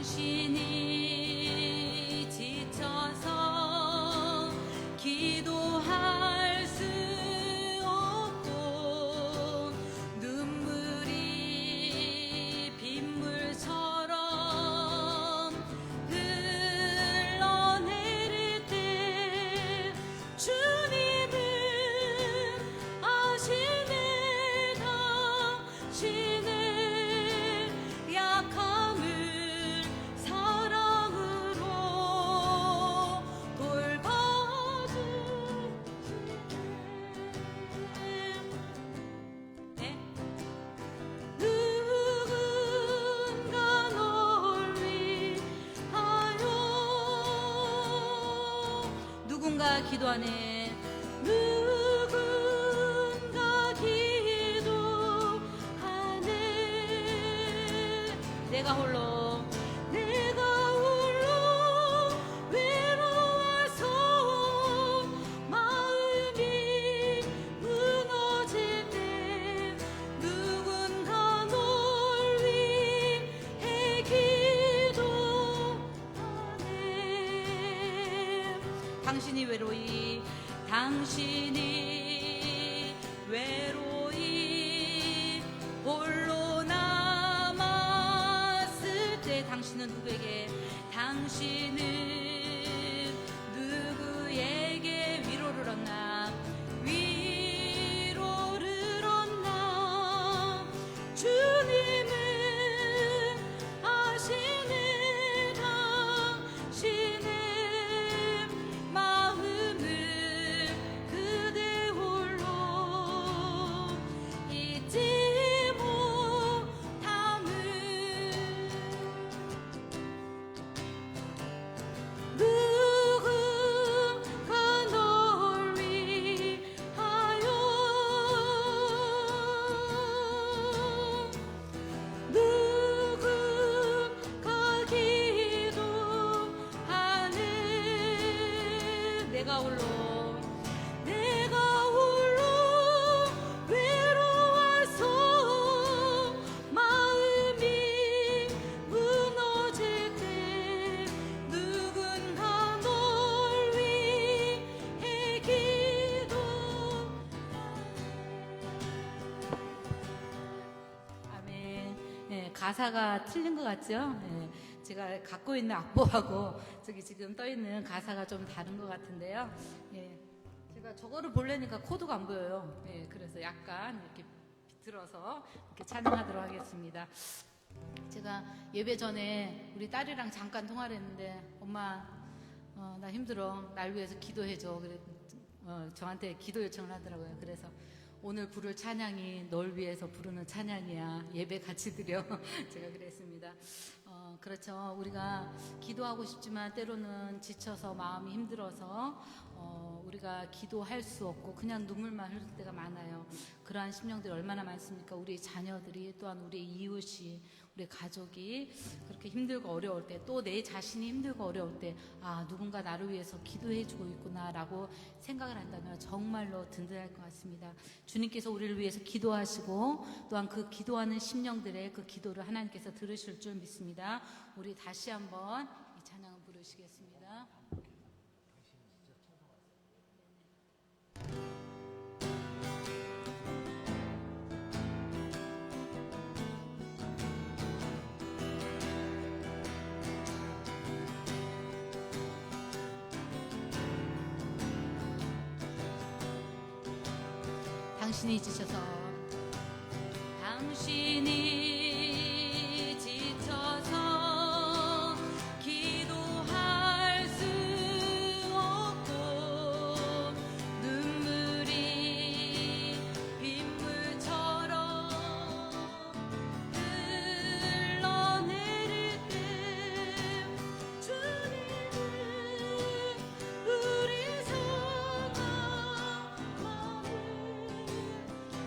당신이 지쳐서 기도할 수 없고 눈물이 빗물처럼 흘러내릴 때 주님은 아시네. 당신의 약함을 사랑으로 돌봐주시네. 누군가 널 위하여 누군가 기도하네. 누군가 기도하네. 내가 홀로 외로워서 마음이 무너질 때 누군가 널 위해 기도하네. 당신이 외로이 홀로 남았을 때 당신은 누구에게 위로를 얻나? 주님은 아시네. 당신의 마음을 그대 홀로 잊지 못함을. 누군가 널 위하여 누군가 기도하네. 내가 홀로 외로워서 마음이 무너질 때 누군가 널 위해 아멘. 네, 가사가 틀린 것 같죠? 네, 제가 갖고 있는 악보하고 저기 지금 떠 있는 가사가 좀 다른 것 같은데요. 예, 제가 저거를 보려니까 코드가 안 보여요. 예, 그래서 약간 이렇게 비틀어서 이렇게 찬양하도록 하겠습니다. 제가 예배 전에 우리 딸이랑 잠깐 통화를 했는데, 엄마, 나 힘들어. 날 위해서 기도해줘. 그래, 저한테 기도 요청을 하더라고요. 그래서 오늘 부를 찬양이 널 위해서 부르는 찬양이야. 예배 같이 드려. 제가 그랬습니다. 그렇죠. 우리가 기도하고 싶지만 때로는 지쳐서 마음이 힘들어서 우리가 기도할 수 없고 그냥 눈물만 흘릴 때가 많아요. 그러한 심령들이 얼마나 많습니까? 우리 자녀들이, 또한 우리 이웃이, 우리 가족이 그렇게 힘들고 어려울 때, 또 내 자신이 힘들고 어려울 때, 아, 누군가 나를 위해서 기도해주고 있구나 라고 생각을 한다면 정말로 든든할 것 같습니다. 주님께서 우리를 위해서 기도하시고 또한 그 기도하는 심령들의 그 기도를 하나님께서 들으실 줄 믿습니다. 우리 다시 한번 이 찬양을 부르시겠습니다. 당신이 지쳐서 기도할 수 없고 눈물이 빗물처럼 흘러내릴 때 주님은 우리 상황을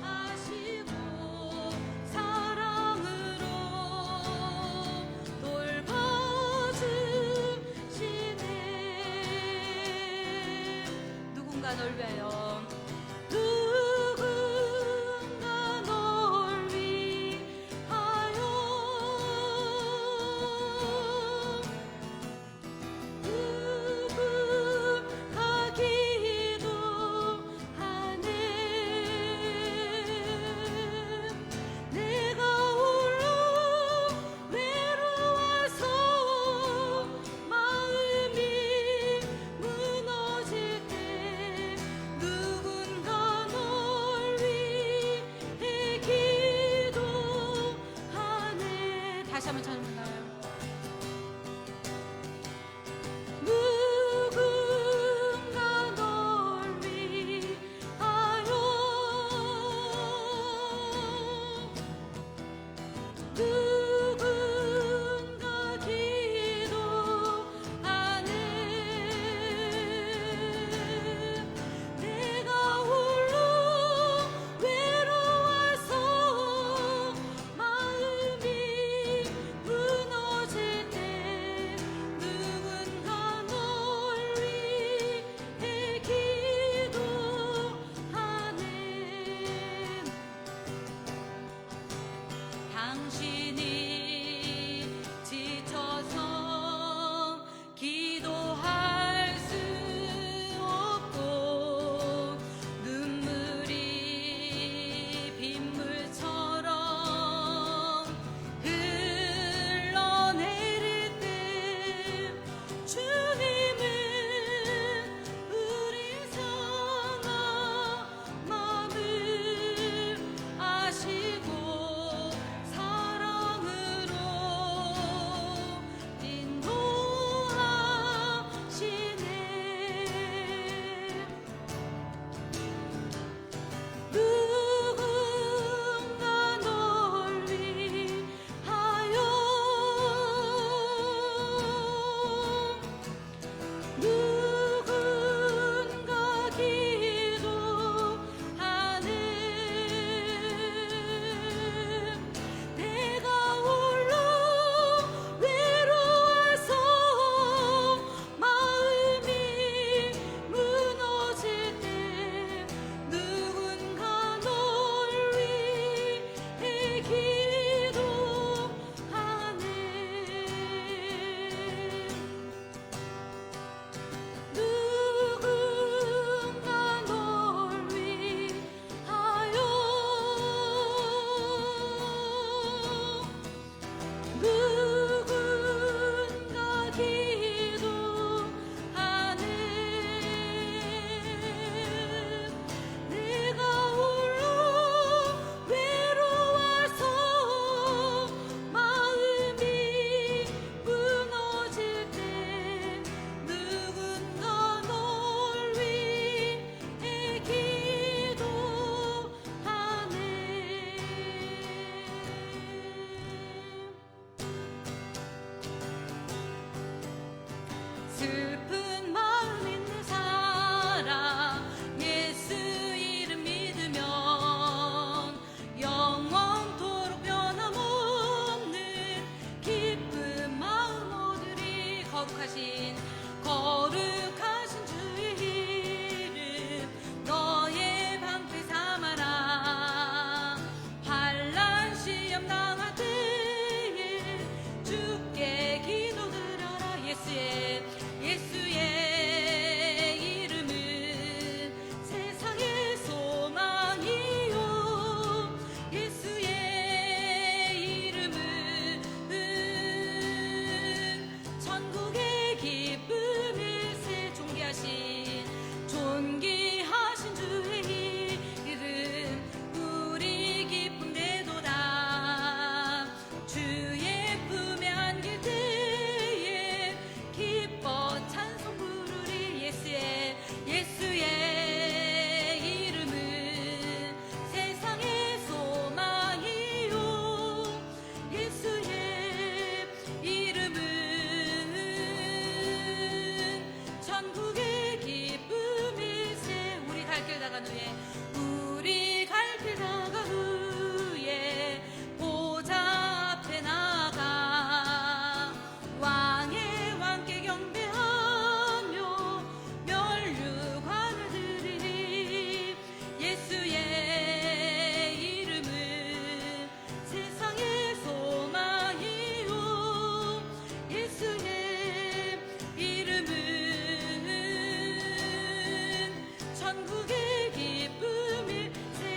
아시고 사랑으로 돌봐주시네. 누군가 널 위하여 슬픈 마음 있는 사람 예수 이름 믿으면 영원토록 변함없는 기쁜 마음 얻으리. 거룩하신 주의 이름 너의 방패 삼아라. 환난 시험 당할 때에 주께 기도드려라. 예수의 이름은 세상의 소망이요. 예수의 이름은 천국의 기쁨일세. 존귀하신 주의 이름 우리 기쁨 되도다. 주의 품에 안길 때에 기뻐 찬송 부르리. 예수의 이름은 세상의 소망이요. 예수의 이름은 천국의 기쁨일세. 우리 갈 길 다간 후에 보좌 앞에 나가 왕의 왕께 경배하며 면류관을 드리리. 예수의 이름은 세상의 소망이요. 예수의 이름은 천국의 기쁨일세.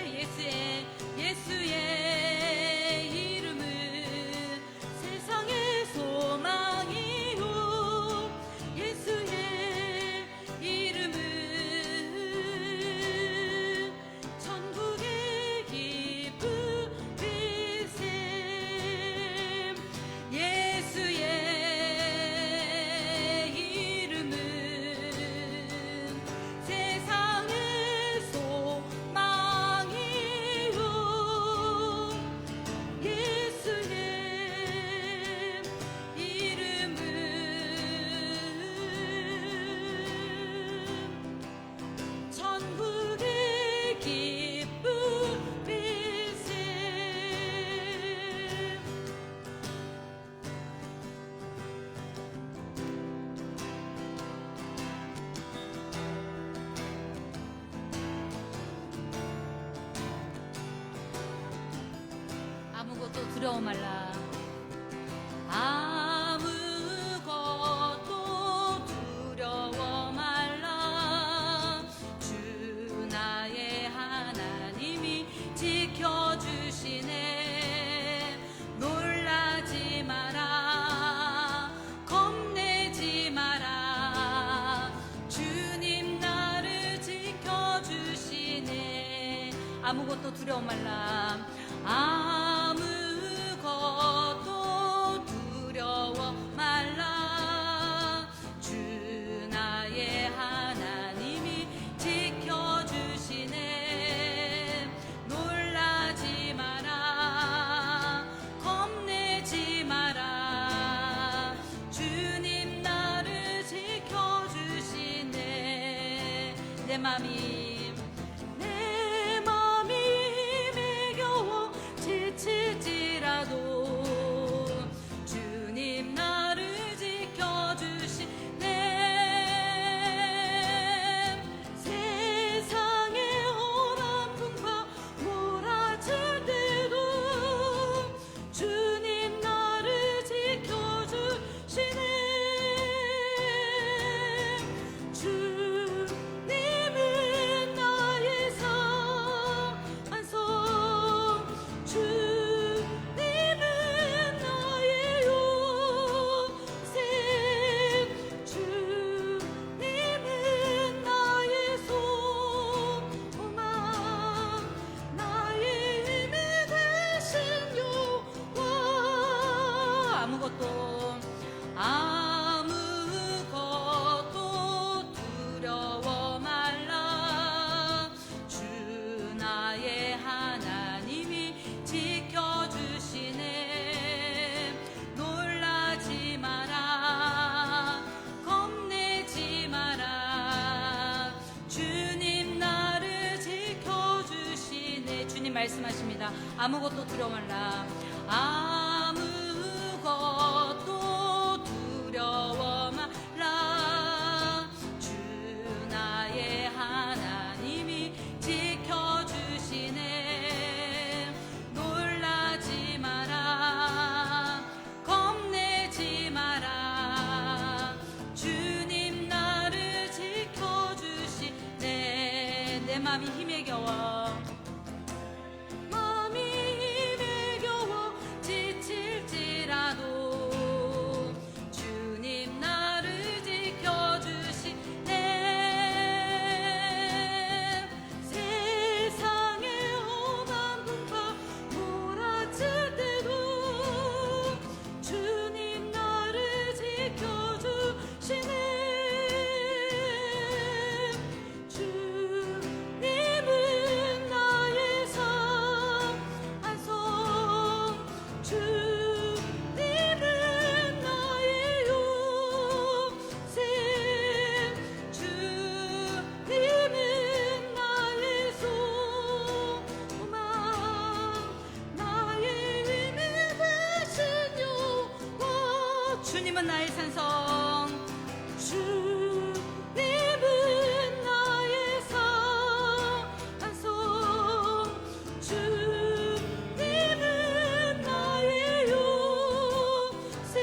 예수의 이름은 세상의 소망이요. 예수의 이름은 천국의 기쁨일세. 예수의 이름은 세상의 소망이요. 예수의 이름은 천국의 기쁨일세. 아무것도 두려워 말라. 아무것도 두려워 말라. 주 나의 하나님이 지켜주시네. 놀라지 마라. 겁내지 마라. 주님 나를 지켜주시네. 아무것도 두려워 말라. 아무것도 두려워 말라. 주 나의 하나님이 지켜주시네. 놀라지 마라. 겁내지 마라. 주님 나를 지켜주시네. 내 맘이 매겨워 지칠지라도 주님 나를 지켜주시네. 세상의 험한 풍파 몰아칠 때도 주님 나를 지켜주시네. 주님은 말씀하십니다. 아무것도 두려워 말라. 아무것도 두려워 말라. 주 나의 하나님이 지켜주시네. 놀라지 마라. 겁내지 마라. 주님 나를 지켜주시네. 내 맘이 힘에 겨워 주님 나를 지켜주시네. 세상의 험한 분과 몰아칠 때도 주님 나를 지켜주시네. 주님은 나의 산소. 주님은 나의 요새. 주님은 나의 소망. 나의 힘이 되신 여호와. 주님은 나의 산성. 주님은 나의 산성. 주님은 나의 요새.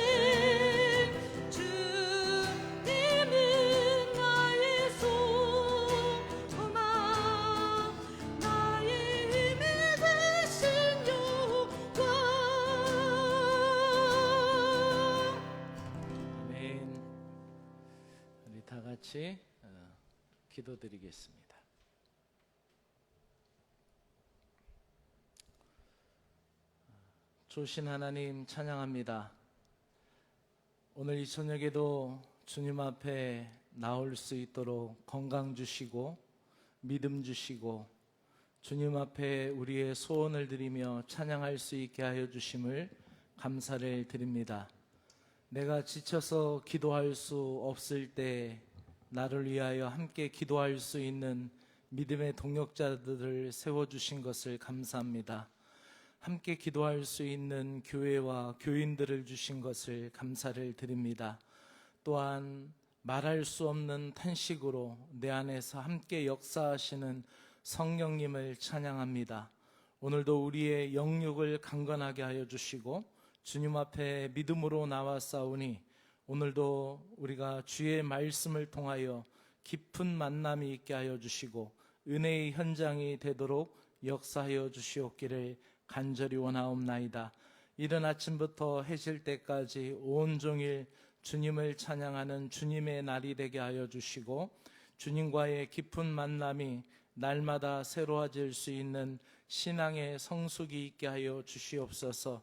주님은 나의 소망. 나의 힘이 되신 여호와. 아멘. 우리 다 같이 기도드리겠습니다. 좋으신 하나님 찬양합니다. 오늘 이 저녁에도 주님 앞에 나올 수 있도록 건강 주시고 믿음 주시고 주님 앞에 우리의 소원을 드리며 찬양할 수 있게 하여 주심을 감사를 드립니다. 내가 지쳐서 기도할 수 없을 때 나를 위하여 함께 기도할 수 있는 믿음의 동역자들을 세워주신 것을 감사합니다. 함께 기도할 수 있는 교회와 교인들을 주신 것을 감사를 드립니다. 또한 말할 수 없는 탄식으로 내 안에서 함께 역사하시는 성령님을 찬양합니다. 오늘도 우리의 영육을 강건하게 하여 주시고 주님 앞에 믿음으로 나와싸우니 오늘도 우리가 주의 말씀을 통하여 깊은 만남이 있게 하여 주시고 은혜의 현장이 되도록 역사하여 주시옵기를 간절히 원하옵나이다. 이른 아침부터 해질 때까지 온종일 주님을 찬양하는 주님의 날이 되게 하여 주시고 주님과의 깊은 만남이 날마다 새로워질 수 있는 신앙의 성숙이 있게 하여 주시옵소서.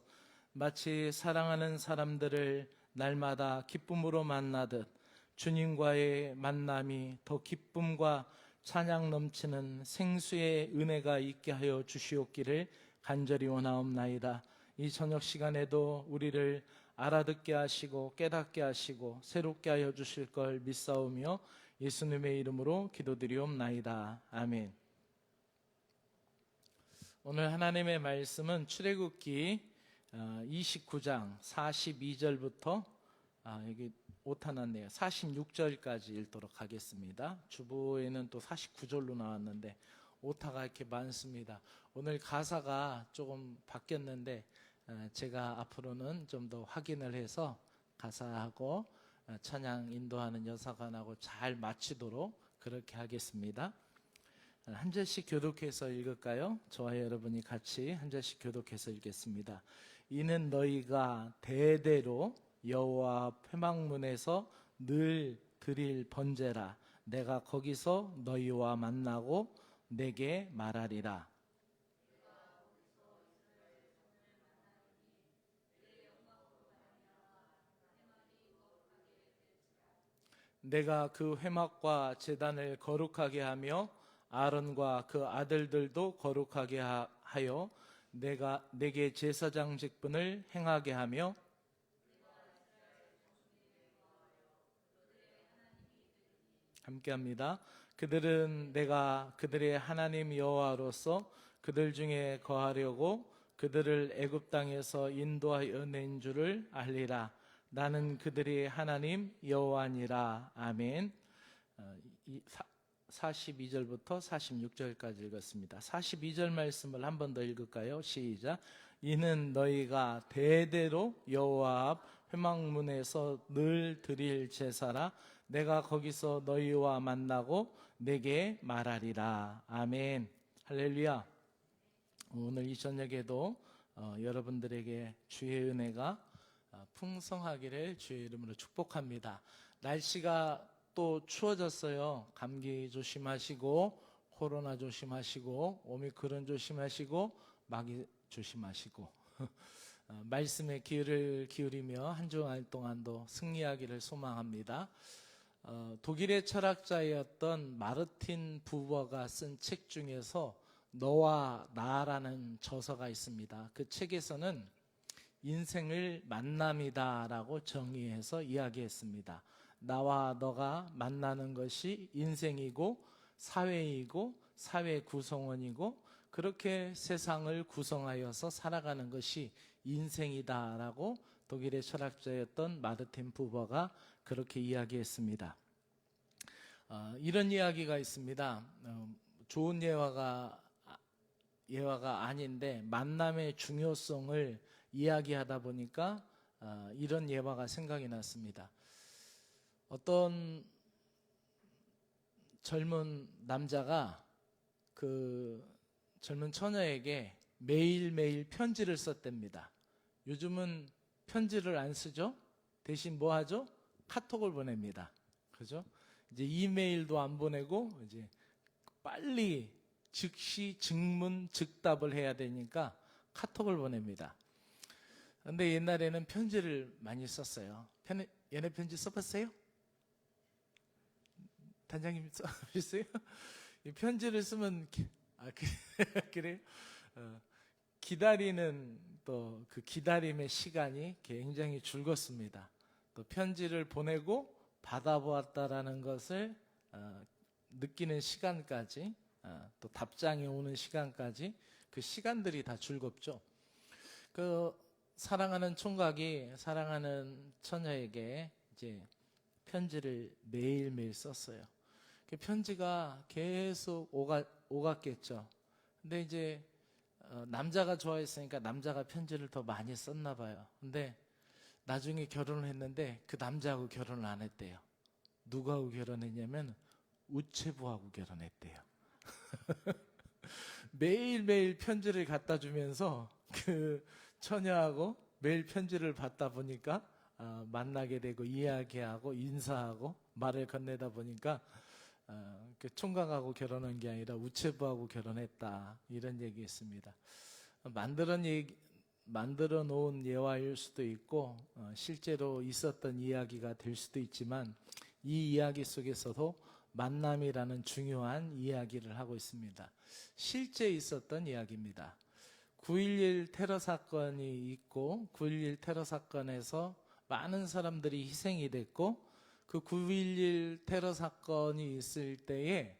마치 사랑하는 사람들을 날마다 기쁨으로 만나듯 주님과의 만남이 더 기쁨과 찬양 넘치는 생수의 은혜가 있게 하여 주시옵기를 간절히 원하옵나이다. 이 저녁 시간에도 우리를 알아듣게 하시고 깨닫게 하시고 새롭게 하여 주실 걸 믿사오며 예수님의 이름으로 기도드리옵나이다. 아멘. 오늘 하나님의 말씀은 출애굽기 29장 42절부터 여기 오타 났네요. 46절까지 읽도록 하겠습니다. 주보에는 또 49절로 나왔는데 오타가 이렇게 많습니다. 오늘 가사가 조금 바뀌었는데 제가 앞으로는 좀 더 확인을 해서 가사하고 찬양 인도하는 여사관하고 잘 맞추도록 그렇게 하겠습니다. 한 절씩 교독해서 읽을까요? 저와 여러분이 같이 한 절씩 교독해서 읽겠습니다. 이는 너희가 대대로 여호와 회막문에서 늘 드릴 번제라. 내가 거기서 너희와 만나고 내게 말하리라. 내가 그 회막과 제단을 거룩하게 하며 아론과 그 아들들도 거룩하게 하여 내가 내게 제사장 직분을 행하게 하며 함께합니다. 그들은 내가 그들의 하나님 여호와로서 그들 중에 거하려고 그들을 애굽 땅에서 인도하여 낸 줄을 알리라. 나는 그들의 하나님 여호와니라. 아멘. 42절부터 46절까지 읽었습니다. 42절 말씀을 한 번 더 읽을까요? 시작. 이는 너희가 대대로 여호와 앞 회막문에서 늘 드릴 제사라. 내가 거기서 너희와 만나고 내게 말하리라. 아멘. 할렐루야. 오늘 이 저녁에도 여러분들에게 주의 은혜가 풍성하기를 주의 이름으로 축복합니다. 날씨가 또 추워졌어요. 감기 조심하시고 코로나 조심하시고 오미크론 조심하시고 마귀 조심하시고 말씀에 귀를 기울이며 한 주간 동안도 승리하기를 소망합니다. 독일의 철학자였던 마르틴 부버가 쓴 책 중에서 너와 나라는 저서가 있습니다. 그 책에서는 인생을 만남이다라고 정의해서 이야기했습니다. 나와 너가 만나는 것이 인생이고 사회이고 사회 구성원이고 그렇게 세상을 구성하여서 살아가는 것이 인생이다라고 독일의 철학자였던 마르틴 부버가 그렇게 이야기했습니다. 이런 이야기가 있습니다. 좋은 예화가 아닌데 만남의 중요성을 이야기하다 보니까 이런 예화가 생각이 났습니다. 어떤 젊은 남자가 그 젊은 처녀에게 매일매일 편지를 썼답니다. 요즘은 편지를 안 쓰죠? 대신 뭐 하죠? 카톡을 보냅니다. 그죠? 이제 이메일도 안 보내고 이제 빨리 즉시 즉문 즉답을 해야 되니까 카톡을 보냅니다. 근데 옛날에는 편지를 많이 썼어요. 연애 편지 써봤어요? 단장님 써보셨어요? 이 편지를 쓰면 그래요? 기다리는 또 그 기다림의 시간이 굉장히 줄었습니다. 또 편지를 보내고 받아보았다라는 것을 느끼는 시간까지 또 답장이 오는 시간까지 그 시간들이 다 즐겁죠. 그 사랑하는 총각이 사랑하는 처녀에게 이제 편지를 매일매일 썼어요. 그 편지가 계속 오갔겠죠. 근데 이제 남자가 좋아했으니까 남자가 편지를 더 많이 썼나 봐요. 근데 나중에 결혼을 했는데 그 남자하고 결혼을 안 했대요. 누구하고 결혼했냐면 우체부하고 결혼했대요. 매일매일 편지를 갖다 주면서 그 처녀하고 매일 편지를 받다 보니까 만나게 되고 이야기하고 인사하고 말을 건네다 보니까 그 총각하고 결혼한 게 아니라 우체부하고 결혼했다 이런 얘기했습니다. 만들어 놓은 예화일 수도 있고 실제로 있었던 이야기가 될 수도 있지만 이 이야기 속에서도 만남이라는 중요한 이야기를 하고 있습니다. 실제 있었던 이야기입니다. 9.11 테러 사건이 있고 9.11 테러 사건에서 많은 사람들이 희생이 됐고 그 9.11 테러 사건이 있을 때에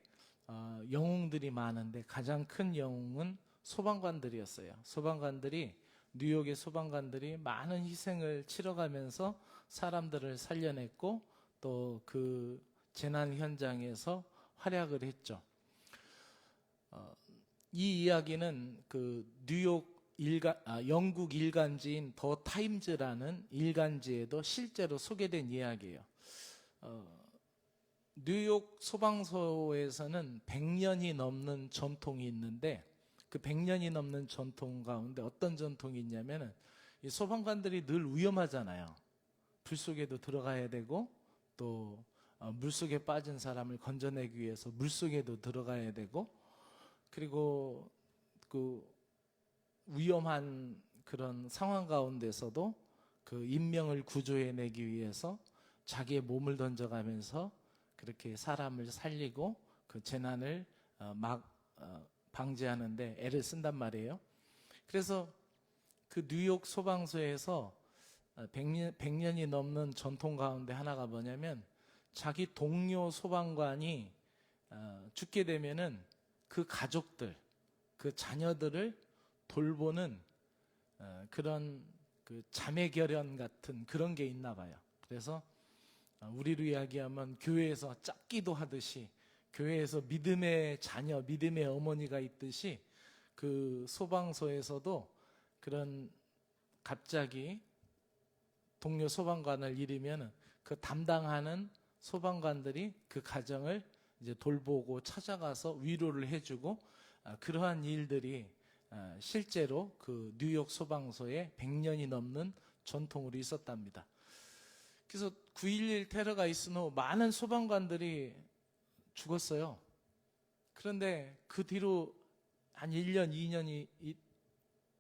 영웅들이 많은데 가장 큰 영웅은 소방관들이었어요. 뉴욕의 소방관들이 많은 희생을 치러가면서 사람들을 살려냈고 또 그 재난 현장에서 활약을 했죠. 이 이야기는 그 영국 일간지인 더 타임즈라는 일간지에도 실제로 소개된 이야기예요. 뉴욕 소방서에서는 100년이 넘는 전통이 있는데 그 100년이 넘는 전통 가운데 어떤 전통이 있냐면은 이 소방관들이 늘 위험하잖아요. 불 속에도 들어가야 되고 또 물속에 빠진 사람을 건져내기 위해서 물속에도 들어가야 되고 그리고 그 위험한 그런 상황 가운데서도 그 인명을 구조해내기 위해서 자기의 몸을 던져가면서 그렇게 사람을 살리고 그 재난을 방지하는데 애를 쓴단 말이에요. 그래서 그 뉴욕 소방서에서 100년이 넘는 전통 가운데 하나가 뭐냐면 자기 동료 소방관이 죽게 되면은 그 가족들, 그 자녀들을 돌보는 그런 그 자매결연 같은 그런 게 있나 봐요. 그래서 우리로 이야기하면 교회에서 짝기도 하듯이 교회에서 믿음의 자녀, 믿음의 어머니가 있듯이 그 소방서에서도 그런 갑자기 동료 소방관을 잃으면 그 담당하는 소방관들이 그 가정을 이제 돌보고 찾아가서 위로를 해주고 그러한 일들이 실제로 그 뉴욕 소방서에 100년이 넘는 전통으로 있었답니다. 그래서 9.11 테러가 있은 후 많은 소방관들이 죽었어요. 그런데 그 뒤로 한 1년, 2년이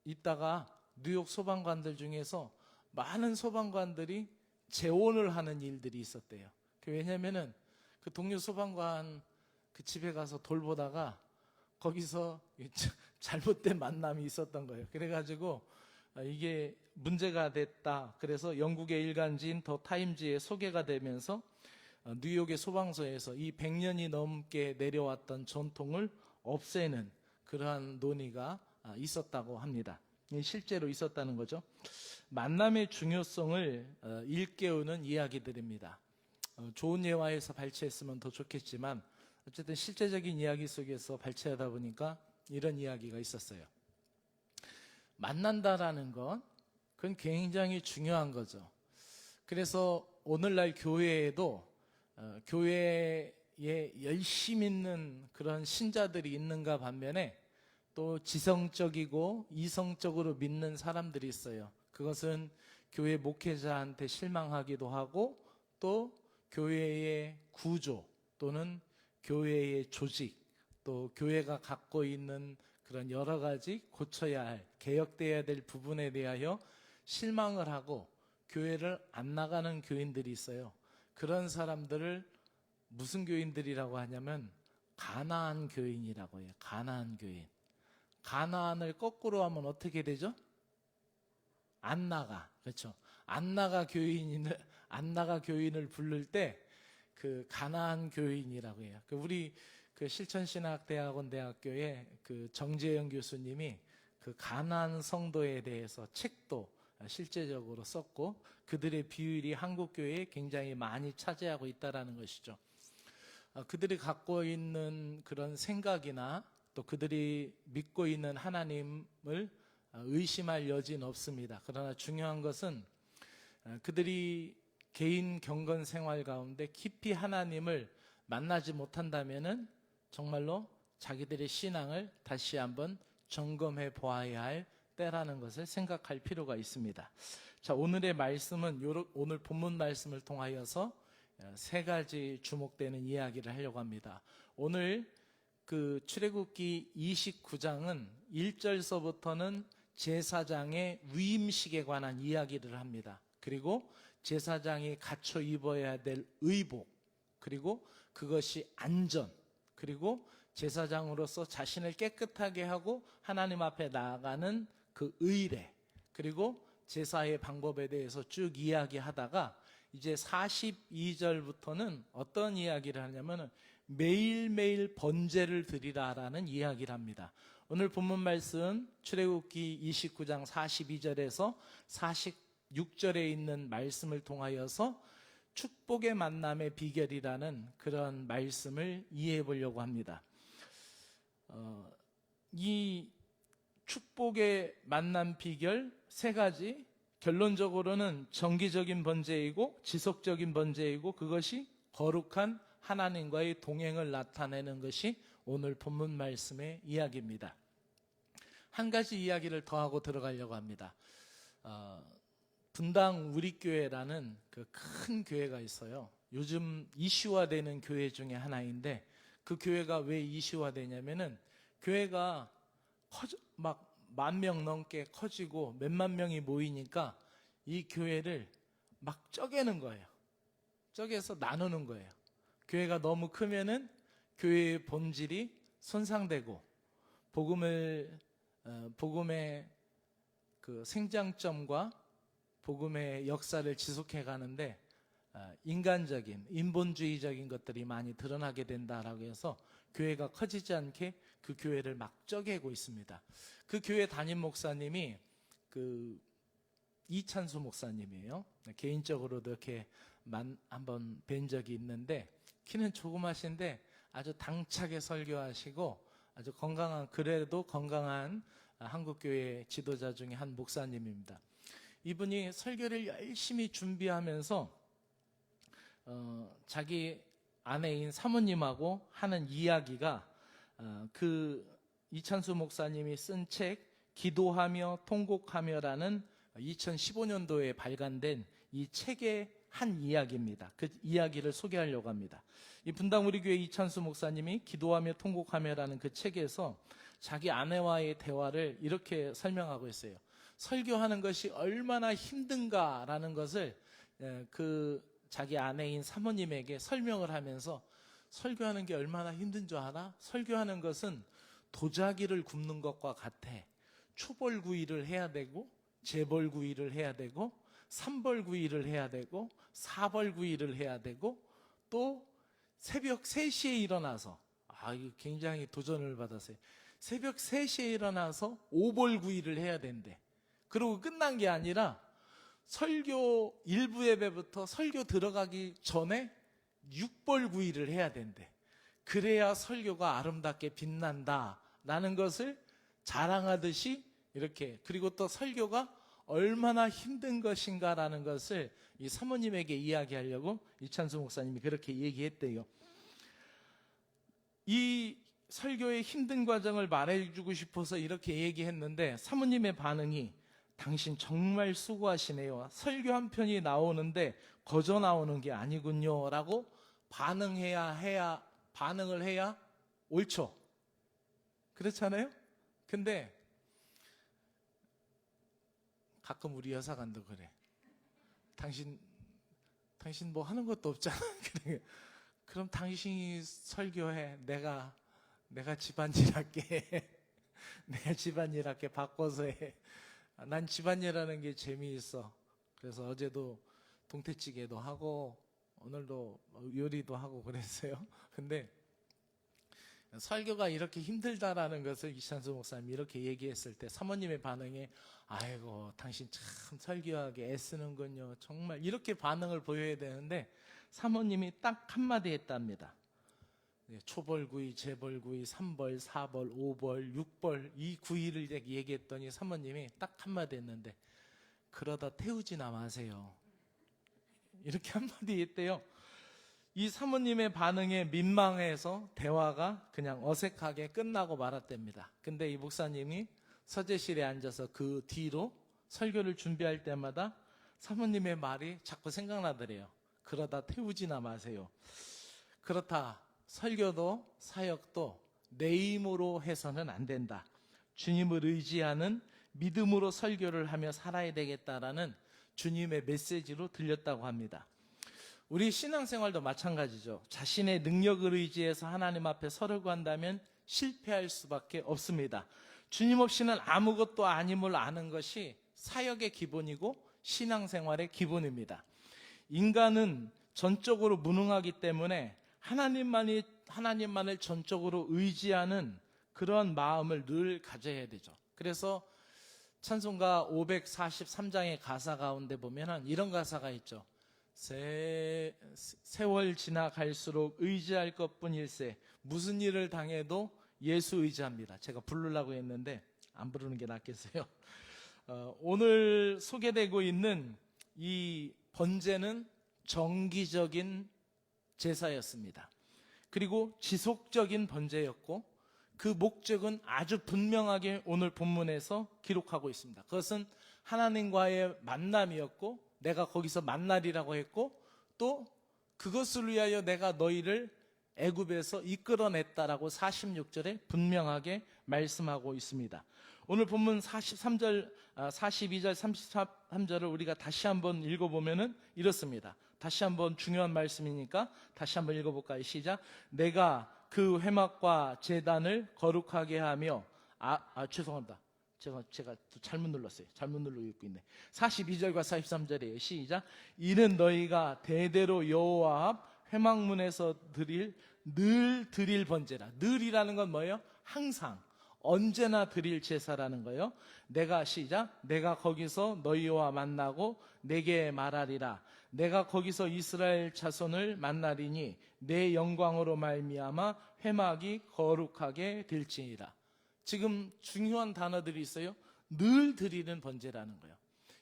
있다가 뉴욕 소방관들 중에서 많은 소방관들이 재혼을 하는 일들이 있었대요. 왜냐면은 그 동료 소방관 그 집에 가서 돌보다가 거기서 잘못된 만남이 있었던 거예요. 그래가지고 이게 문제가 됐다. 그래서 영국의 일간지인 더 타임즈에 소개가 되면서 뉴욕의 소방서에서 이 100년이 넘게 내려왔던 전통을 없애는 그러한 논의가 있었다고 합니다. 실제로 있었다는 거죠. 만남의 중요성을 일깨우는 이야기들입니다. 좋은 예화에서 발췌했으면 더 좋겠지만 어쨌든 실제적인 이야기 속에서 발췌하다 보니까 이런 이야기가 있었어요. 만난다라는 건 그건 굉장히 중요한 거죠. 그래서 오늘날 교회에도 교회에 열심히 있는 그런 신자들이 있는가 반면에 또 지성적이고 이성적으로 믿는 사람들이 있어요. 그것은 교회 목회자한테 실망하기도 하고 또 교회의 구조 또는 교회의 조직 또 교회가 갖고 있는 그런 여러 가지 고쳐야 할 개혁돼야 될 부분에 대하여 실망을 하고 교회를 안 나가는 교인들이 있어요. 그런 사람들을 무슨 교인들이라고 하냐면 가나안 교인이라고 해요. 가나안 교인. 가나안을 거꾸로 하면 어떻게 되죠? 안 나가. 그렇죠. 안 나가 교인을 부를 때 그 가나안 교인이라고 해요. 우리 그 실천신학대학원 대학교에 그 정재영 교수님이 그 가나안 성도에 대해서 책도 실제적으로 썼고 그들의 비율이 한국 교회에 굉장히 많이 차지하고 있다라는 것이죠. 그들이 갖고 있는 그런 생각이나 또 그들이 믿고 있는 하나님을 의심할 여지는 없습니다. 그러나 중요한 것은 그들이 개인 경건 생활 가운데 깊이 하나님을 만나지 못한다면은 정말로 자기들의 신앙을 다시 한번 점검해 보아야 할 때라는 것을 생각할 필요가 있습니다. 자, 오늘의 말씀은 오늘 본문 말씀을 통하여서 세 가지 주목되는 이야기를 하려고 합니다. 오늘 그 출애굽기 29장은 1절서부터는 제사장의 위임식에 관한 이야기를 합니다. 그리고 제사장이 갖춰 입어야 될 의복, 그리고 그것이 안전, 그리고 제사장으로서 자신을 깨끗하게 하고 하나님 앞에 나아가는 그 의례, 그리고 제사의 방법에 대해서 쭉 이야기하다가 이제 42절부터는 어떤 이야기를 하냐면 매일매일 번제를 드리라라는 이야기를 합니다. 오늘 본문 말씀 출애굽기 29장 42절에서 46절에 있는 말씀을 통하여서 축복의 만남의 비결이라는 그런 말씀을 이해해 보려고 합니다. 이 축복의 만남 비결 세 가지, 결론적으로는 정기적인 번제이고 지속적인 번제이고 그것이 거룩한 하나님과의 동행을 나타내는 것이 오늘 본문 말씀의 이야기입니다. 한 가지 이야기를 더하고 들어가려고 합니다. 분당 우리교회라는 그 큰 교회가 있어요. 요즘 이슈화되는 교회 중에 하나인데 그 교회가 왜 이슈화되냐면은 교회가 막 10,000명 넘게 커지고 몇만 명이 모이니까 이 교회를 막 쪼개는 거예요. 쪼개서 나누는 거예요. 교회가 너무 크면은 교회의 본질이 손상되고 복음의 그 생장점과 복음의 역사를 지속해 가는데 인간적인 인본주의적인 것들이 많이 드러나게 된다라고 해서 교회가 커지지 않게 그 교회를 막 쪼개고 있습니다. 그 교회 담임 목사님이 그 이찬수 목사님이에요. 개인적으로도 이렇게 한번 뵌 적이 있는데 키는 조그마신데 아주 당차게 설교하시고 아주 건강한, 그래도 건강한 한국교회 지도자 중에 한 목사님입니다. 이분이 설교를 열심히 준비하면서 자기 아내인 사모님하고 하는 이야기가 그 이찬수 목사님이 쓴 책 기도하며 통곡하며라는 2015년도에 발간된 이 책의 한 이야기입니다. 그 이야기를 소개하려고 합니다. 이 분당 우리 교회 이찬수 목사님이 기도하며 통곡하며라는 그 책에서 자기 아내와의 대화를 이렇게 설명하고 있어요. 설교하는 것이 얼마나 힘든가라는 것을 그 자기 아내인 사모님에게 설명을 하면서 설교하는 게 얼마나 힘든 줄 알아? 설교하는 것은 도자기를 굽는 것과 같아. 초벌구이를 해야 되고 재벌구이를 해야 되고 3벌구이를 해야 되고 4벌구이를 해야 되고 또 새벽 3시에 일어나서 이거 굉장히 도전을 받았어요. 새벽 3시에 일어나서 5벌구이를 해야 된대. 그리고 끝난 게 아니라 설교 1부 예배부터 설교 들어가기 전에 6벌구이를 해야 된대. 그래야 설교가 아름답게 빛난다라는 것을 자랑하듯이 이렇게, 그리고 또 설교가 얼마나 힘든 것인가라는 것을 이 사모님에게 이야기하려고 이찬수 목사님이 그렇게 얘기했대요. 이 설교의 힘든 과정을 말해주고 싶어서 이렇게 얘기했는데 사모님의 반응이 당신 정말 수고하시네요. 설교 한 편이 나오는데 거저 나오는 게 아니군요. 라고 반응을 해야 옳죠. 그렇잖아요? 근데 가끔 우리 여사관도 그래. 당신 뭐 하는 것도 없잖아. 그럼 당신이 설교해. 내가 집안일 할게. 내가 집안일 할게. 바꿔서 해. 난 집안일하는 게 재미있어. 그래서 어제도 동태찌개도 하고 오늘도 요리도 하고 그랬어요. 근데 설교가 이렇게 힘들다라는 것을 이찬수 목사님이 이렇게 얘기했을 때 사모님의 반응이 아이고 당신 참 설교하게 애쓰는군요. 정말 이렇게 반응을 보여야 되는데 사모님이 딱 한마디 했답니다. 초벌구이, 재벌구이, 3벌, 4벌, 5벌, 6벌 이 구이를 얘기했더니 사모님이 딱 한마디 했는데 그러다 태우지나 마세요. 이렇게 한마디 했대요. 이 사모님의 반응에 민망해서 대화가 그냥 어색하게 끝나고 말았답니다. 근데 이 목사님이 서재실에 앉아서 그 뒤로 설교를 준비할 때마다 사모님의 말이 자꾸 생각나더래요. 그러다 태우지나 마세요. 그렇다. 설교도 사역도 내 힘으로 해서는 안 된다. 주님을 의지하는 믿음으로 설교를 하며 살아야 되겠다라는 주님의 메시지로 들렸다고 합니다. 우리 신앙생활도 마찬가지죠. 자신의 능력을 의지해서 하나님 앞에 서려고 한다면 실패할 수밖에 없습니다. 주님 없이는 아무것도 아님을 아는 것이 사역의 기본이고 신앙생활의 기본입니다. 인간은 전적으로 무능하기 때문에 하나님만을 전적으로 의지하는 그런 마음을 늘 가져야 되죠. 그래서 찬송가 543장의 가사 가운데 보면은 이런 가사가 있죠. 세월 지나갈수록 의지할 것뿐일세 무슨 일을 당해도 예수 의지합니다. 제가 부르려고 했는데 안 부르는 게 낫겠어요. 오늘 소개되고 있는 이 번제는 정기적인 제사였습니다. 그리고 지속적인 번제였고 그 목적은 아주 분명하게 오늘 본문에서 기록하고 있습니다. 그것은 하나님과의 만남이었고 내가 거기서 만나리라고 했고 또 그것을 위하여 내가 너희를 애굽에서 이끌어냈다라고 46절에 분명하게 말씀하고 있습니다. 오늘 본문 42절 33절을 우리가 다시 한번 읽어보면은 이렇습니다. 다시 한번 중요한 말씀이니까 다시 한번 읽어볼까요? 시작. 내가 그 회막과 제단을 거룩하게 하며 죄송합니다. 제가 또 잘못 눌렀어요. 잘못 누르고 읽고 있네. 42절과 43절이에요. 시작. 이는 너희가 대대로 여호와 앞 회막문에서 늘 드릴 번제라. 늘이라는 건 뭐예요? 항상, 언제나 드릴 제사라는 거예요. 시작. 내가 거기서 너희와 만나고 내게 말하리라. 내가 거기서 이스라엘 자손을 만나리니 내 영광으로 말미암아 회막이 거룩하게 될지니라. 지금 중요한 단어들이 있어요. 늘 드리는 번제라는 거예요.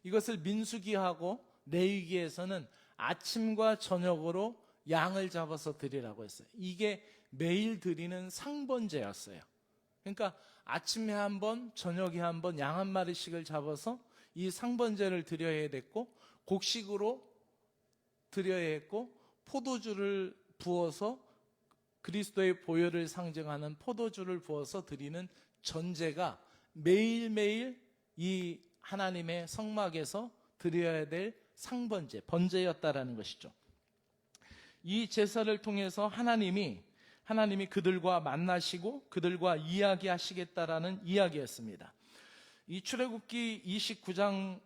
이것을 민수기하고 레위기에서는 아침과 저녁으로 양을 잡아서 드리라고 했어요. 이게 매일 드리는 상번제였어요. 그러니까 아침에 한 번, 저녁에 한 번 양 한 마리씩을 잡아서 이 상번제를 드려야 됐고, 곡식으로 드려야 했고, 포도주를 부어서 그리스도의 보혈을 상징하는 포도주를 부어서 드리는 전제가 매일매일 이 하나님의 성막에서 드려야 될 상번제, 번제였다라는 것이죠. 이 제사를 통해서 하나님이 그들과 만나시고 그들과 이야기하시겠다라는 이야기였습니다. 이 출애굽기 29장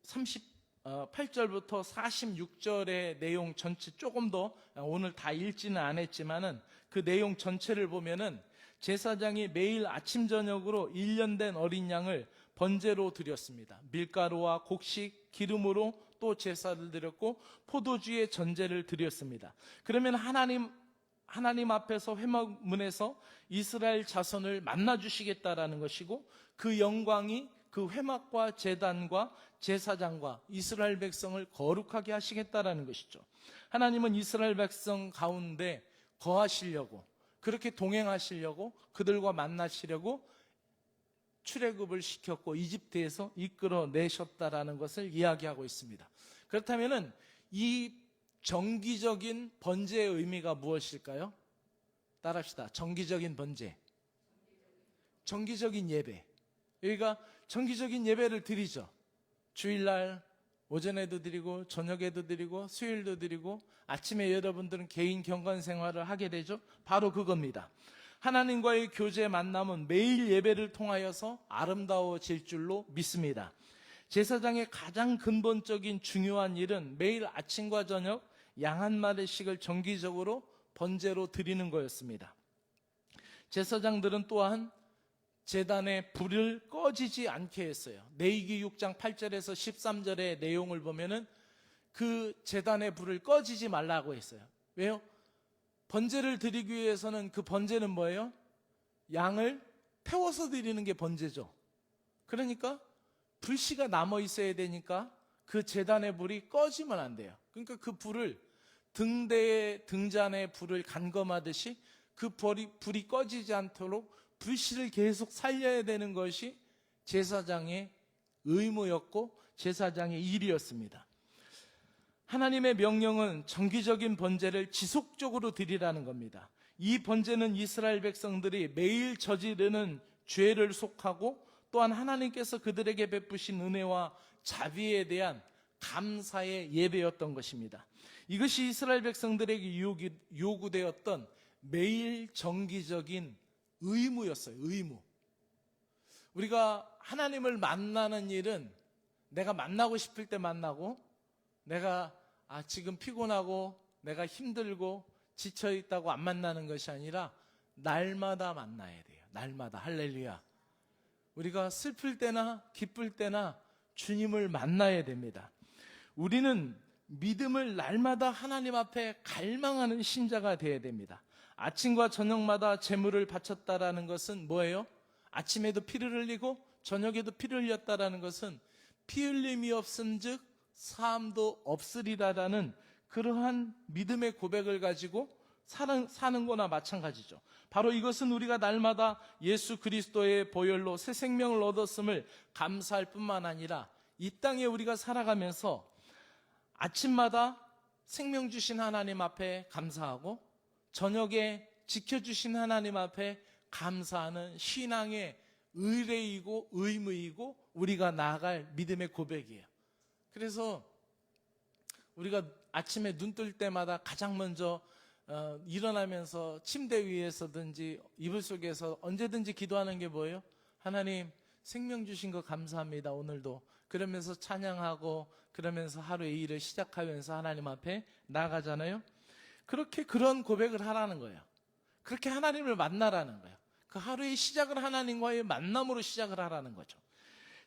38절부터 46절의 내용 전체, 조금 더 오늘 다 읽지는 않았지만은 그 내용 전체를 보면은 제사장이 매일 아침 저녁으로 1년 된 어린 양을 번제로 드렸습니다. 밀가루와 곡식, 기름으로 또 제사를 드렸고 포도주의 전제를 드렸습니다. 그러면 하나님 앞에서 회막문에서 이스라엘 자손을 만나 주시겠다라는 것이고, 그 영광이 그 회막과 제단과 제사장과 이스라엘 백성을 거룩하게 하시겠다라는 것이죠. 하나님은 이스라엘 백성 가운데 거하시려고, 그렇게 동행하시려고, 그들과 만나시려고 출애굽을 시켰고 이집트에서 이끌어내셨다라는 것을 이야기하고 있습니다. 그렇다면 이 정기적인 번제의 의미가 무엇일까요? 따라합시다. 정기적인 번제, 정기적인 예배. 여기가 정기적인 예배를 드리죠. 주일날 오전에도 드리고 저녁에도 드리고 수요일도 드리고 아침에 여러분들은 개인 경건 생활을 하게 되죠. 바로 그겁니다. 하나님과의 교제 만남은 매일 예배를 통하여서 아름다워질 줄로 믿습니다. 제사장의 가장 근본적인 중요한 일은 매일 아침과 저녁 양 한 마리씩을 정기적으로 번제로 드리는 거였습니다. 제사장들은 또한 제단의 불을 꺼지지 않게 했어요. 레위기 6장 8절에서 13절의 내용을 보면은 그 제단의 불을 꺼지지 말라고 했어요. 왜요? 번제를 드리기 위해서는 그 번제는 뭐예요? 양을 태워서 드리는 게 번제죠. 그러니까 불씨가 남아 있어야 되니까 그 제단의 불이 꺼지면 안 돼요. 그러니까 그 불을 등잔에 불을 간검하듯이 그 불이 꺼지지 않도록 불씨를 계속 살려야 되는 것이 제사장의 의무였고 제사장의 일이었습니다. 하나님의 명령은 정기적인 번제를 지속적으로 드리라는 겁니다. 이 번제는 이스라엘 백성들이 매일 저지르는 죄를 속하고 또한 하나님께서 그들에게 베푸신 은혜와 자비에 대한 감사의 예배였던 것입니다. 이것이 이스라엘 백성들에게 요구되었던 매일 정기적인 의무였어요. 의무. 우리가 하나님을 만나는 일은 내가 만나고 싶을 때 만나고, 내가 지금 피곤하고 내가 힘들고 지쳐있다고 안 만나는 것이 아니라 날마다 만나야 돼요. 날마다. 할렐루야. 우리가 슬플 때나 기쁠 때나 주님을 만나야 됩니다. 우리는 믿음을 날마다 하나님 앞에 갈망하는 신자가 되어야 됩니다. 아침과 저녁마다 제물을 바쳤다라는 것은 뭐예요? 아침에도 피를 흘리고 저녁에도 피를 흘렸다라는 것은 피 흘림이 없음즉 사함도 없으리라라는 그러한 믿음의 고백을 가지고 사는 거나 마찬가지죠. 바로 이것은 우리가 날마다 예수 그리스도의 보혈로 새 생명을 얻었음을 감사할 뿐만 아니라 이 땅에 우리가 살아가면서 아침마다 생명 주신 하나님 앞에 감사하고 저녁에 지켜주신 하나님 앞에 감사하는 신앙의 의례이고 의무이고 우리가 나아갈 믿음의 고백이에요. 그래서 우리가 아침에 눈 뜰 때마다 가장 먼저 일어나면서 침대 위에서든지 이불 속에서 언제든지 기도하는 게 뭐예요? 하나님, 생명 주신 거 감사합니다. 오늘도 그러면서 찬양하고 그러면서 하루의 일을 시작하면서 하나님 앞에 나가잖아요. 그렇게 그런 고백을 하라는 거예요. 그렇게 하나님을 만나라는 거예요. 그 하루의 시작을 하나님과의 만남으로 시작을 하라는 거죠.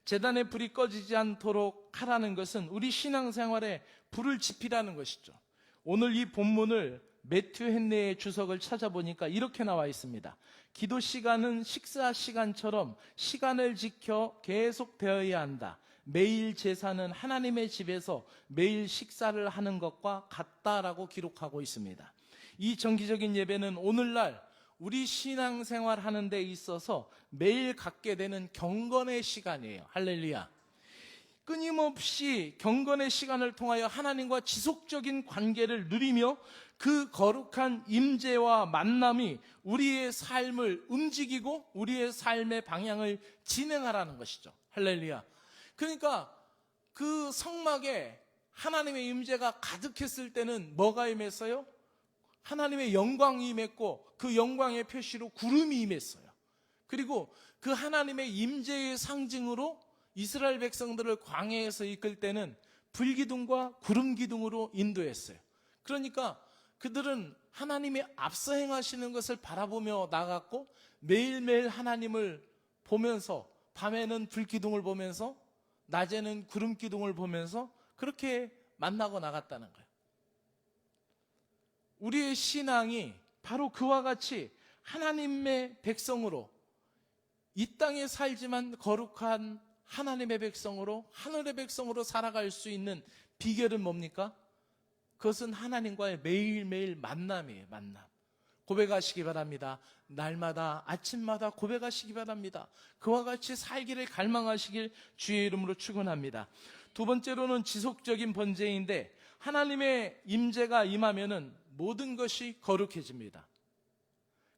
제단의 불이 꺼지지 않도록 하라는 것은 우리 신앙생활에 불을 지피라는 것이죠. 오늘 이 본문을 매튜 헨리의 주석을 찾아보니까 이렇게 나와 있습니다. 기도 시간은 식사 시간처럼 시간을 지켜 계속 되어야 한다. 매일 제사는 하나님의 집에서 매일 식사를 하는 것과 같다라고 기록하고 있습니다. 이 정기적인 예배는 오늘날 우리 신앙생활 하는 데 있어서 매일 갖게 되는 경건의 시간이에요. 할렐루야. 끊임없이 경건의 시간을 통하여 하나님과 지속적인 관계를 누리며 그 거룩한 임재와 만남이 우리의 삶을 움직이고 우리의 삶의 방향을 진행하라는 것이죠. 할렐루야. 그러니까 그 성막에 하나님의 임재가 가득했을 때는 뭐가 임했어요? 하나님의 영광이 임했고 그 영광의 표시로 구름이 임했어요. 그리고 그 하나님의 임재의 상징으로 이스라엘 백성들을 광야에서 이끌 때는 불기둥과 구름기둥으로 인도했어요. 그러니까 그들은 하나님이 앞서 행하시는 것을 바라보며 나갔고 매일매일 하나님을 보면서 밤에는 불기둥을 보면서 낮에는 구름기둥을 보면서 그렇게 만나고 나갔다는 거예요. 우리의 신앙이 바로 그와 같이 하나님의 백성으로 이 땅에 살지만 거룩한 하나님의 백성으로 하늘의 백성으로 살아갈 수 있는 비결은 뭡니까? 그것은 하나님과의 매일매일 만남이에요. 만남. 고백하시기 바랍니다. 날마다 아침마다 고백하시기 바랍니다. 그와 같이 살기를 갈망하시길 주의 이름으로 축원합니다. 두 번째로는 지속적인 번제인데 하나님의 임재가 임하면은 모든 것이 거룩해집니다.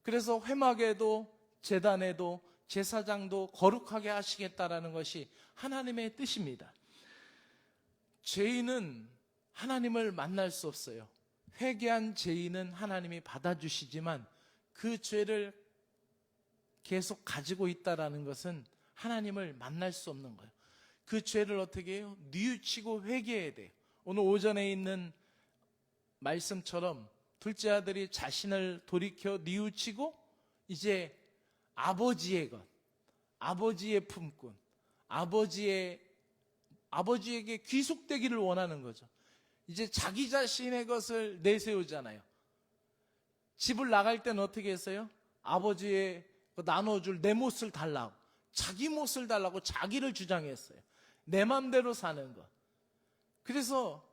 그래서 회막에도 제단에도 제사장도 거룩하게 하시겠다라는 것이 하나님의 뜻입니다. 죄인은 하나님을 만날 수 없어요. 회개한 죄인은 하나님이 받아주시지만 그 죄를 계속 가지고 있다라는 것은 하나님을 만날 수 없는 거예요. 그 죄를 어떻게 해요? 뉘우치고 회개해야 돼요. 오늘 오전에 있는 말씀처럼 둘째 아들이 자신을 돌이켜 뉘우치고 이제 아버지의 것, 아버지의 품꾼, 아버지에게 귀속되기를 원하는 거죠. 이제 자기 자신의 것을 내세우잖아요. 집을 나갈 때는 어떻게 했어요? 아버지의 나눠줄 내 몫을 달라고, 자기 몫을 달라고 자기를 주장했어요. 내 맘대로 사는 것. 그래서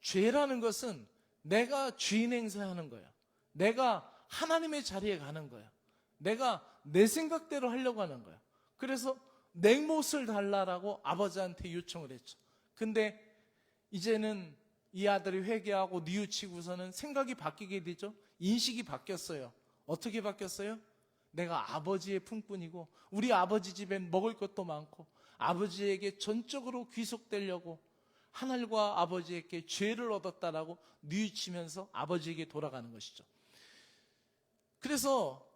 죄라는 것은 내가 주인 행세하는 거예요. 내가 하나님의 자리에 가는 거예요. 내가 내 생각대로 하려고 하는 거예요. 그래서 내 몫을 달라고 아버지한테 요청을 했죠. 근데 이제는 이 아들이 회개하고 뉘우치고서는 생각이 바뀌게 되죠. 인식이 바뀌었어요. 어떻게 바뀌었어요? 내가 아버지의 품꾼이고 우리 아버지 집엔 먹을 것도 많고 아버지에게 전적으로 귀속되려고 하늘과 아버지에게 죄를 얻었다라고 뉘우치면서 아버지에게 돌아가는 것이죠. 그래서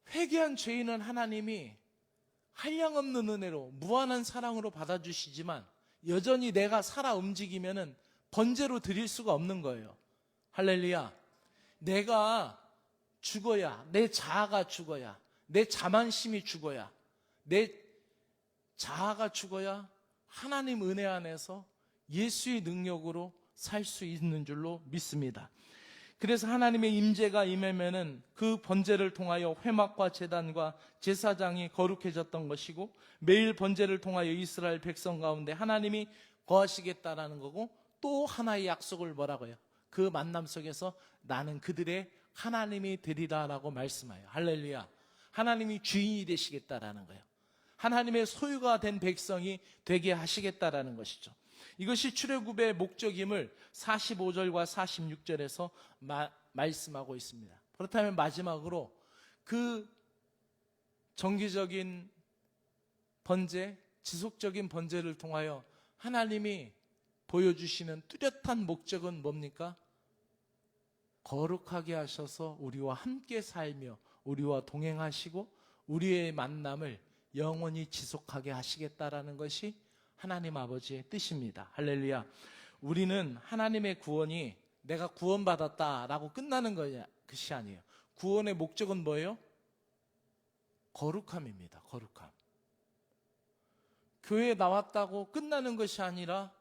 회개한 죄인은 하나님이 한량없는 은혜로 무한한 사랑으로 받아주시지만 여전히 내가 살아 움직이면은 번제로 드릴 수가 없는 거예요. 할렐루야. 내가 죽어야, 내 자아가 죽어야, 내 자만심이 죽어야, 내 자아가 죽어야 하나님 은혜 안에서 예수의 능력으로 살 수 있는 줄로 믿습니다. 그래서 하나님의 임재가 임하면은 그 번제를 통하여 회막과 제단과 제사장이 거룩해졌던 것이고 매일 번제를 통하여 이스라엘 백성 가운데 하나님이 거하시겠다라는 거고 또 하나의 약속을 뭐라고요? 그 만남 속에서 나는 그들의 하나님이 되리라라고 말씀해요. 할렐루야. 하나님이 주인이 되시겠다라는 거예요. 하나님의 소유가 된 백성이 되게 하시겠다라는 것이죠. 이것이 출애굽의 목적임을 45절과 46절에서 말씀하고 있습니다. 그렇다면 마지막으로 그 정기적인 번제, 지속적인 번제를 통하여 하나님이 보여주시는 뚜렷한 목적은 뭡니까? 거룩하게 하셔서 우리와 함께 살며 우리와 동행하시고 우리의 만남을 영원히 지속하게 하시겠다라는 것이 하나님 아버지의 뜻입니다. 할렐루야. 우리는 하나님의 구원이 내가 구원받았다라고 끝나는 것이 아니에요. 구원의 목적은 뭐예요? 거룩함입니다. 거룩함. 교회에 나왔다고 끝나는 것이 아니라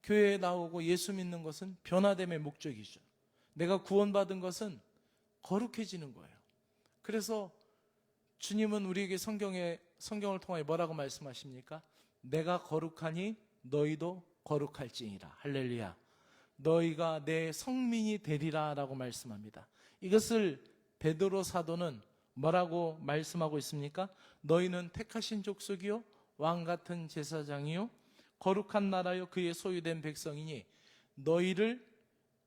교회에 나오고 예수 믿는 것은 변화됨의 목적이죠. 내가 구원받은 것은 거룩해지는 거예요. 그래서 주님은 우리에게 성경을 통하여 뭐라고 말씀하십니까? 내가 거룩하니 너희도 거룩할지니라. 할렐루야. 너희가 내 성민이 되리라 라고 말씀합니다. 이것을 베드로 사도는 뭐라고 말씀하고 있습니까? 너희는 택하신 족속이요 왕같은 제사장이요 거룩한 나라요 그의 소유된 백성이니 너희를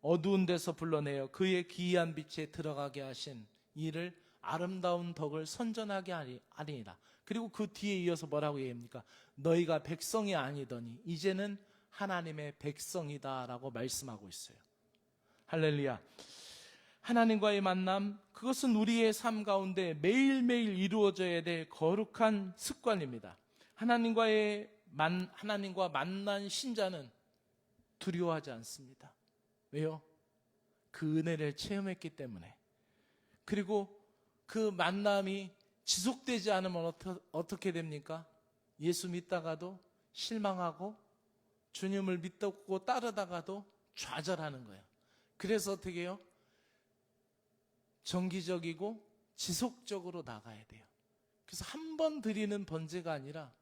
어두운 데서 불러내어 그의 기이한 빛에 들어가게 하신 이를 아름다운 덕을 선전하게 하리니라. 그리고 그 뒤에 이어서 뭐라고 얘기합니까? 너희가 백성이 아니더니 이제는 하나님의 백성이다 라고 말씀하고 있어요. 할렐루야. 하나님과의 만남, 그것은 우리의 삶 가운데 매일매일 이루어져야 될 거룩한 습관입니다. 하나님과 만난 신자는 두려워하지 않습니다. 왜요? 그 은혜를 체험했기 때문에. 그리고 그 만남이 지속되지 않으면 어떻게 됩니까? 예수 믿다가도 실망하고 주님을 믿고 따르다가도 좌절하는 거예요. 그래서 어떻게 해요? 정기적이고 지속적으로 나가야 돼요. 그래서 한 번 드리는 번제가 아니라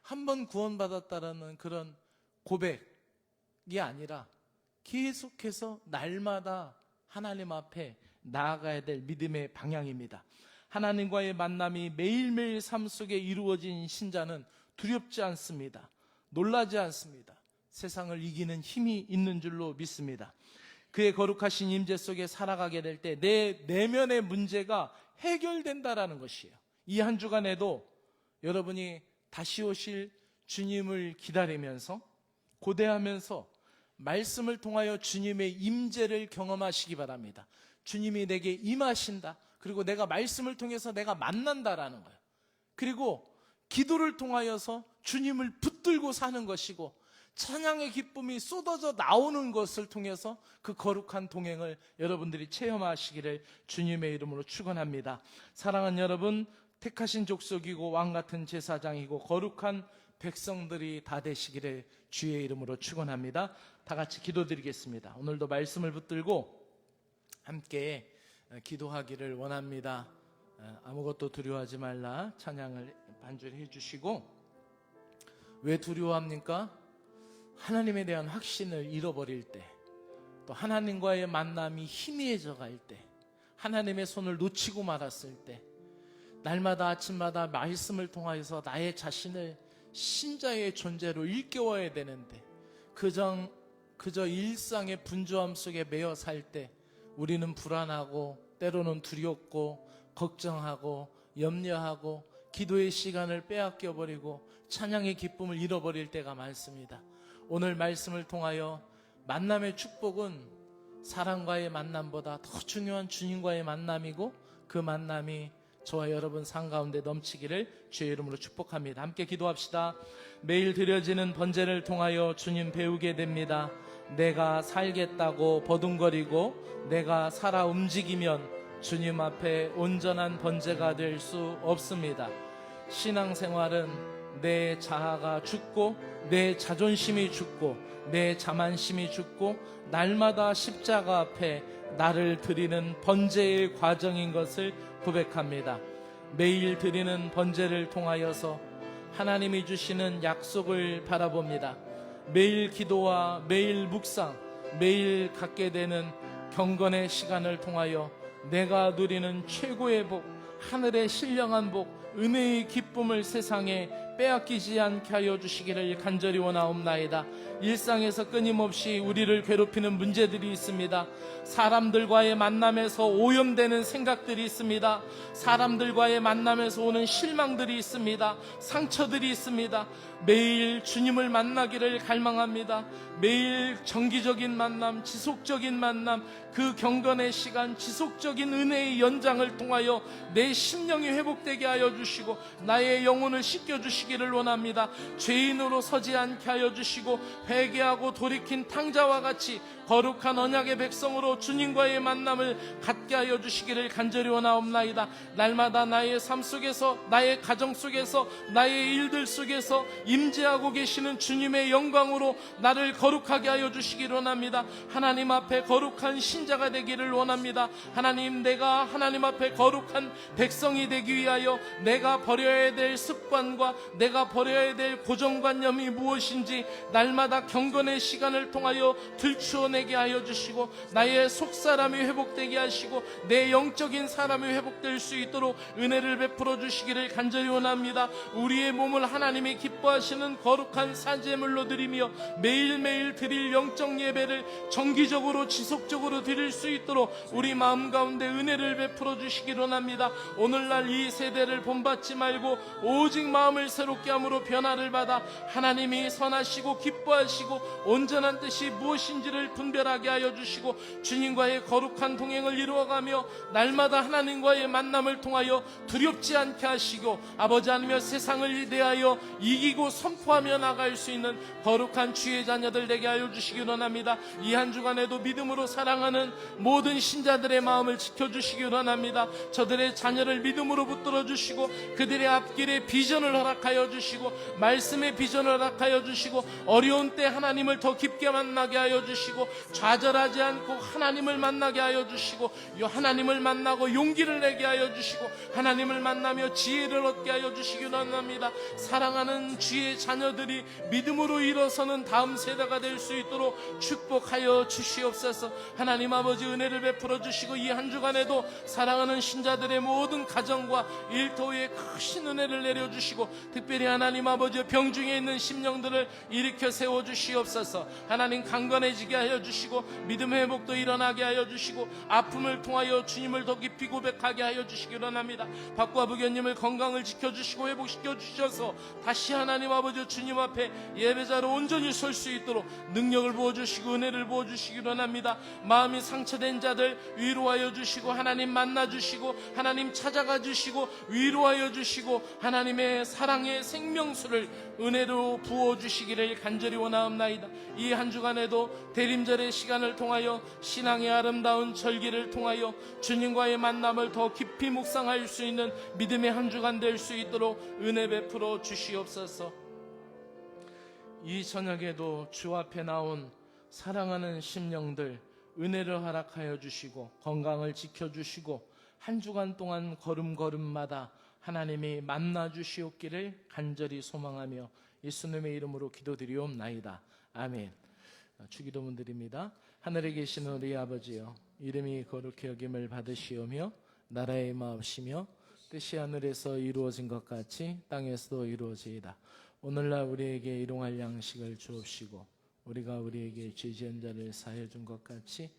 한 번 구원받았다라는 그런 고백이 아니라 계속해서 날마다 하나님 앞에 나아가야 될 믿음의 방향입니다. 하나님과의 만남이 매일매일 삶 속에 이루어진 신자는 두렵지 않습니다. 놀라지 않습니다. 세상을 이기는 힘이 있는 줄로 믿습니다. 그의 거룩하신 임재 속에 살아가게 될 때 내 내면의 문제가 해결된다라는 것이에요. 이 한 주간에도 여러분이 다시 오실 주님을 기다리면서 고대하면서 말씀을 통하여 주님의 임재를 경험하시기 바랍니다. 주님이 내게 임하신다. 그리고 내가 말씀을 통해서 내가 만난다라는 거예요. 그리고 기도를 통하여서 주님을 붙들고 사는 것이고 찬양의 기쁨이 쏟아져 나오는 것을 통해서 그 거룩한 동행을 여러분들이 체험하시기를 주님의 이름으로 축원합니다. 사랑하는 여러분, 택하신 족속이고 왕같은 제사장이고 거룩한 백성들이 다 되시기를 주의 이름으로 축원합니다. 다 같이 기도드리겠습니다. 오늘도 말씀을 붙들고 함께 기도하기를 원합니다. 아무것도 두려워하지 말라 찬양을 반주해 주시고, 왜 두려워합니까? 하나님에 대한 확신을 잃어버릴 때, 또 하나님과의 만남이 희미해져 갈 때, 하나님의 손을 놓치고 말았을 때, 날마다 아침마다 말씀을 통하여서 나의 자신을 신자의 존재로 일깨워야 되는데 그저 일상의 분주함 속에 매여 살 때 우리는 불안하고 때로는 두렵고 걱정하고 염려하고 기도의 시간을 빼앗겨 버리고 찬양의 기쁨을 잃어버릴 때가 많습니다. 오늘 말씀을 통하여 만남의 축복은 사람과의 만남보다 더 중요한 주님과의 만남이고, 그 만남이 저와 여러분 삶 가운데 넘치기를 주의 이름으로 축복합니다. 함께 기도합시다. 매일 드려지는 번제를 통하여 주님 배우게 됩니다. 내가 살겠다고 버둥거리고 내가 살아 움직이면 주님 앞에 온전한 번제가 될 수 없습니다. 신앙생활은 내 자아가 죽고 내 자존심이 죽고 내 자만심이 죽고 날마다 십자가 앞에 나를 드리는 번제의 과정인 것을 고백합니다. 매일 드리는 번제를 통하여서 하나님이 주시는 약속을 바라봅니다. 매일 기도와 매일 묵상, 매일 갖게 되는 경건의 시간을 통하여 내가 누리는 최고의 복, 하늘의 신령한 복, 은혜의 기쁨을 세상에 빼앗기지 않게 하여 주시기를 간절히 원하옵나이다. 일상에서 끊임없이 우리를 괴롭히는 문제들이 있습니다. 사람들과의 만남에서 오염되는 생각들이 있습니다. 사람들과의 만남에서 오는 실망들이 있습니다. 상처들이 있습니다. 매일 주님을 만나기를 갈망합니다. 매일 정기적인 만남, 지속적인 만남, 그 경건의 시간, 지속적인 은혜의 연장을 통하여 내 심령이 회복되게 하여 주시고 나의 영혼을 씻겨주시기를 원합니다. 죄인으로 서지 않게 하여 주시고 회개하고 돌이킨 탕자와 같이 거룩한 언약의 백성으로 주님과의 만남을 갖게 하여 주시기를 간절히 원하옵나이다. 날마다 나의 삶 속에서, 나의 가정 속에서, 나의 일들 속에서 임재하고 계시는 주님의 영광으로 나를 거룩하게 하여 주시기를 원합니다. 하나님 앞에 거룩한 신자가 되기를 원합니다. 하나님, 내가 하나님 앞에 거룩한 백성이 되기 위하여 내가 버려야 될 습관과 내가 버려야 될 고정관념이 무엇인지 날마다 경건의 시간을 통하여 들추어내게 하여 주시고 나의 속사람이 회복되게 하시고 내 영적인 사람이 회복될 수 있도록 은혜를 베풀어 주시기를 간절히 원합니다. 우리의 몸을 하나님이 기뻐하시는 거룩한 산제물로 드리며 매일매일 드릴 영적 예배를 정기적으로 지속적으로 드릴 수 있도록 우리 마음 가운데 은혜를 베풀어 주시기를 원합니다. 오늘날 이 세대를 본받지 말고 오직 마음을 새롭게 함으로 변화를 받아 하나님이 선하시고 기뻐하시고 온전한 뜻이 무엇인지를 분별하게 하여 주시고 주님과의 거룩한 동행을 이루어가며 날마다 하나님과의 만남을 통하여 두렵지 않게 하시고 아버지 하나님여 세상을 대하여 이기고 선포하며 나갈 수 있는 거룩한 주의 자녀들 되게 하여 주시기 원합니다. 이 한 주간에도 믿음으로 사랑하는 모든 신자들의 마음을 지켜주시기 원합니다. 저들의 자녀를 믿음으로 붙들어 주시고 그들의 앞길에 비전을 허락하여 주시고 말씀의 비전을 허락하여 주시고 어려운 때 하나님을 더 깊게 만나게 하여 주시고 좌절하지 않고 하나님을 만나게 하여 주시고 하나님을 만나고 용기를 내게 하여 주시고 하나님을 만나며 지혜를 얻게 하여 주시기 원합니다. 사랑하는 주의 자녀들이 믿음으로 일어서는 다음 세대가 될 수 있도록 축복하여 주시옵소서. 하나님 아버지 은혜를 베풀어 주시고 이 한 주간에도 사랑하는 신자들의 모든 가정과 일터에 크신 은혜를 내려주시고 특별히 하나님 아버지 병중에 있는 심령들을 일으켜 세워 주시옵소서. 하나님 강건해지게 하여 주시고 믿음의 회복도 일어나게 하여 주시고 아픔을 통하여 주님을 더 깊이 고백하게 하여 주시기 원합니다. 박과 부교님을 건강을 지켜주시고 회복시켜 주셔서 다시 하나님 아버지 주님 앞에 예배자로 온전히 설 수 있도록 능력을 부어주시고 은혜를 부어주시기 원합니다. 마음이 상처된 자들 위로하여 주시고 하나님 만나 주시고 하나님 찾아가 주시고 위로하여 주시고 하나님의 사랑의 생명수를 은혜로 부어주시기를 간절히 원하옵나이다. 이 한 주간에도 대림절의 시간을 통하여 신앙의 아름다운 절기를 통하여 주님과의 만남을 더 깊이 묵상할 수 있는 믿음의 한 주간 될 수 있도록 은혜 베풀어 주시옵소서. 이 저녁에도 주 앞에 나온 사랑하는 심령들 은혜를 허락하여 주시고 건강을 지켜주시고 한 주간 동안 걸음걸음마다 하나님이 만나 주시옵기를 간절히 소망하며 예수님의 이름으로 기도드리옵나이다. 아멘. 주기도문 드립니다. 하늘에 계신 우리 아버지여, 이름이 거룩히 여김을 받으시오며 나라의 마옵시며 뜻이 하늘에서 이루어진 것 같이 땅에서도 이루어지이다. 오늘날 우리에게 일용할 양식을 주옵시고 우리가 우리에게 죄 지은 자를 사하여 준 것 같이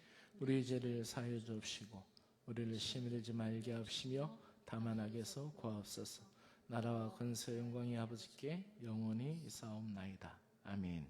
우리 죄를 사하여 주옵시고 우리를 시험하지 말게 하옵시며 다만 악에서 구하옵소서. 나라와 권세 영광이 아버지께 영원히 있사옵나이다. 아멘.